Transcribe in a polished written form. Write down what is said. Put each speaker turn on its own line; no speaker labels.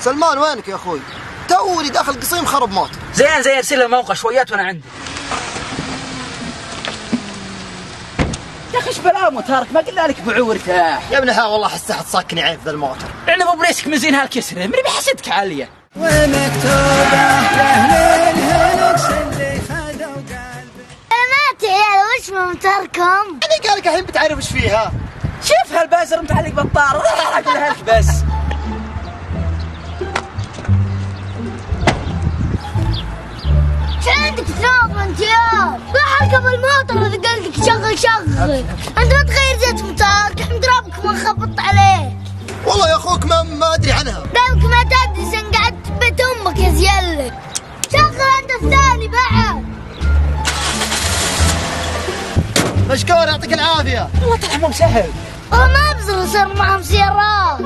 سلمان وينك يا اخوي؟ توني داخل قصيم خرب موت.
زين ارسل له موقع شويات وانا عندي. يا اخي ايش بلا موتارك؟ ما قلنا لك بعو ارتاح
يا ابن الحلال والله حسها تصكني عيب ذا الموتر.
لان ابو بريسك مزين هالكسره من بحسدك عاليه.
ومكتوبه لاهل الهلوكس اللي خذوا قلبي.
مات يا عيال وش موتركم؟
يعني قالك الحين بتعرف ايش فيها.
شوف هالبازر متعلق بالطار اقولها لك بس.
شو عندك تناظر انت يا؟ روح اركب الموتر اذا قال لك شغل. انت ما تغير زيت موترك احمد ربك ما خبطت عليه.
والله يا اخوك ما ادري عنها.
بالك ما تدري زين قعدت بيت امك يا زيلك. شغل انت الثاني بعد.
مشكور يعطيك العافيه.
والله طعمهم سهل.
ما ابزر يصير معهم سيارات.